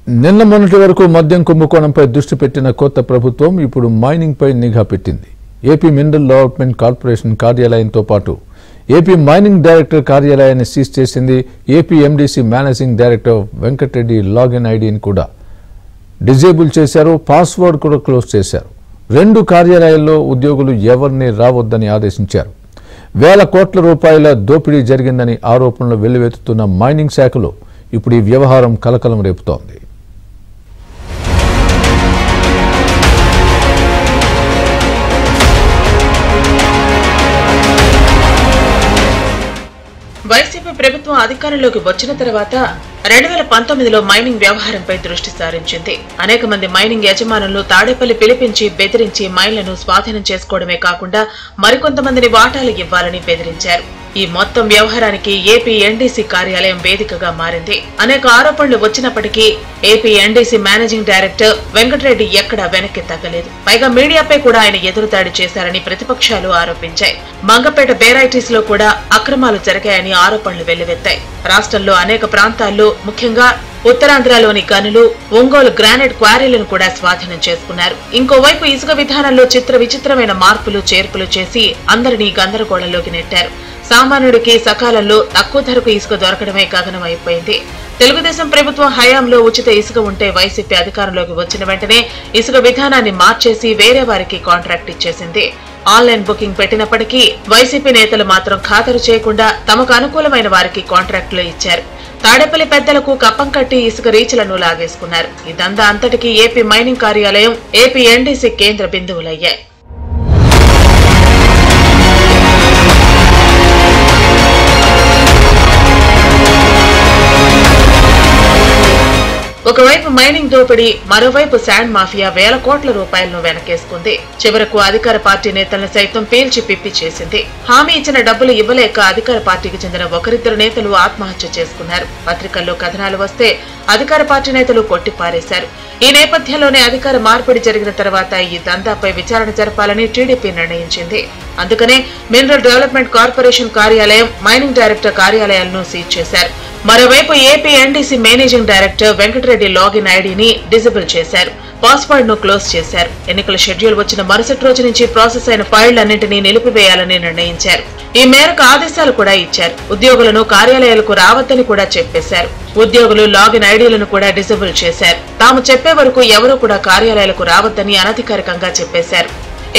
నిన్న మొన్నటి వరకు మద్యం కుంభకోణంపై దృష్టి పెట్టిన కొత్త ప్రభుత్వం ఇప్పుడు మైనింగ్ పై నిఘా పెట్టింది. ఏపీ మినరల్ డెవలప్మెంట్ కార్పొరేషన్ కార్యాలయంతో పాటు ఏపీ మైనింగ్ డైరెక్టర్ కార్యాలయాన్ని సీజ్ చేసింది. AP MDC managing director Venkatareddy login ఐడిని కూడా డిజేబుల్ చేశారు. పాస్వర్డ్ కూడా క్లోజ్ చేశారు. 2 కార్యాలయాల్లో ఉద్యోగులు ఎవరిని రావద్దని ఆదేశించారు. వేల కోట్ల రూపాయల దోపిడీ జరిగిందని ఆరోపణలు వెల్లువెత్తుతున్న మైనింగ్ శాఖలో ఇప్పుడు ఈ వ్యవహారం కలకలం రేపుతోంది. వైసీపీ ప్రభుత్వం అధికారంలోకి వచ్చిన తర్వాత 2019లో మైనింగ్ వ్యవహారంపై దృష్టి సారించింది. అనేక మంది మైనింగ్ యజమానులు తాడేపల్లి పిలిపించి బెదిరించి మైన్లను స్వాధీనం చేసుకోవడమే కాకుండా మరికొంతమందిని వాటాలు ఇవ్వాలని బెదిరించారు. ఈ మొత్తం వ్యవహారానికి ఏపీ ఎన్డీసీ కార్యాలయం వేదికగా మారింది. అనేక ఆరోపణలు వచ్చినప్పటికీ AP NDC managing director Venkatareddy ఎక్కడా వెనక్కి తగ్గలేదు. పైగా మీడియాపై కూడా ఆయన ఎదురుదాడి చేశారని ప్రతిపక్షాలు ఆరోపించాయి. మంగపేట బేరైటీస్ లో కూడా అక్రమాలు జరిగాయని ఆరోపణలు వెల్లువెత్తాయి. రాష్ట్రంలో అనేక ప్రాంతాల్లో ముఖ్యంగా ఉత్తరాంధ్రలోని గనులు, ఒంగోలు గ్రానైట్ క్వారీలను కూడా స్వాధీనం చేసుకున్నారు. ఇంకోవైపు ఇసుక విధానంలో విచిత్రమైన మార్పులు చేర్పులు చేసి అందరినీ గందరగోళంలోకి నెట్టారు. సామాన్యుడికి సకాలంలో తక్కువ ధరకు ఇసుక దొరకడమే గగనమైపోయింది. తెలుగుదేశం ప్రభుత్వం హయాంలో ఉచిత ఇసుక ఉంటే వైసీపీ అధికారంలోకి వచ్చిన వెంటనే ఇసుక విధానాన్ని మార్చేసి వేరే వారికి కాంట్రాక్ట్ ఇచ్చేసింది. ఆన్లైన్ బుకింగ్ పెట్టినప్పటికీ వైసీపీ నేతలు మాత్రం ఖాతరు చేయకుండా తమకు అనుకూలమైన వారికి కాంట్రాక్టులు ఇచ్చారు. తాడేపల్లి పెద్దలకు కప్పం కట్టి ఇసుక రీచ్లను లాగేసుకున్నారు. ఇదంతా అంతటికీ ఏపీ మైనింగ్ కార్యాలయం, ఏపీ ఎన్డీసీ కేంద్ర బిందువులయ్యాయి. ఒకవైపు మైనింగ్ దోపిడీ, మరోవైపు శాండ్ మాఫియా వేల కోట్ల రూపాయలను వెనకేసుకుంది. చివరకు అధికార పార్టీ నేతలను సైతం పీల్చి పిప్పి చేసింది. హామీ ఇచ్చిన డబ్బులు ఇవ్వలేక అధికార పార్టీకి చెందిన ఒకరిద్దరు నేతలు ఆత్మహత్య చేసుకున్నారు. పత్రికల్లో కథనాలు వస్తే అధికార పార్టీ నేతలు కొట్టిపారేశారు. ఈ నేపథ్యంలోనే అధికార మార్పిడి జరిగిన తర్వాత ఈ దందాపై విచారణ జరపాలని టీడీపీ నిర్ణయించింది. అందుకనే మినరల్ డెవలప్మెంట్ కార్పొరేషన్ కార్యాలయం, మైనింగ్ డైరెక్టర్ కార్యాలయాలను సీజ్ చేశారు. మరోవైపు AP NDC managing director Venkatareddy login ఐడిని డిజేబుల్ చేశారు. పాస్వర్డ్ ను క్లోజ్ చేశారు. ఎన్నికల షెడ్యూల్ వచ్చిన మరుసటి రోజు నుంచి ప్రాసెస్ అయిన ఫైళ్లన్నింటినీ నిలిపివేయాలని నిర్ణయించారు. ఈ మేరకు ఆదేశాలు కూడా ఇచ్చారు. ఉద్యోగులను కార్యాలయాలకు రావద్దని కూడా చెప్పేశారు. ఉద్యోగులు లాగిన్ ఐడీలను కూడా డిజేబుల్ చేశారు. తాము చెప్పే వరకు ఎవరూ కూడా కార్యాలయాలకు రావద్దని అనధికారికంగా చెప్పేశారు.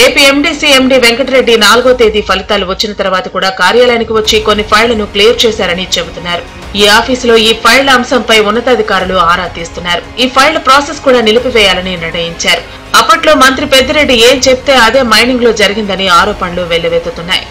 ఏపీ ఎండీసీ ఎండీ వెంకటరెడ్డి 4వ తేదీ ఫలితాలు వచ్చిన తర్వాత కూడా కార్యాలయానికి వచ్చి కొన్ని ఫైళ్లను క్లియర్ చేశారని చెబుతున్నారు. ఈ ఆఫీసులో ఈ ఫైళ్ల అంశంపై ఉన్నతాధికారులు ఆరా తీస్తున్నారు. ఈ ఫైళ్ల ప్రాసెస్ కూడా నిలిపివేయాలని నిర్ణయించారు. అప్పట్లో మంత్రి పెద్దిరెడ్డి ఏం చెప్తే అదే మైనింగ్ లో జరిగిందని ఆరోపణలు వెల్లువెత్తుతున్నాయి.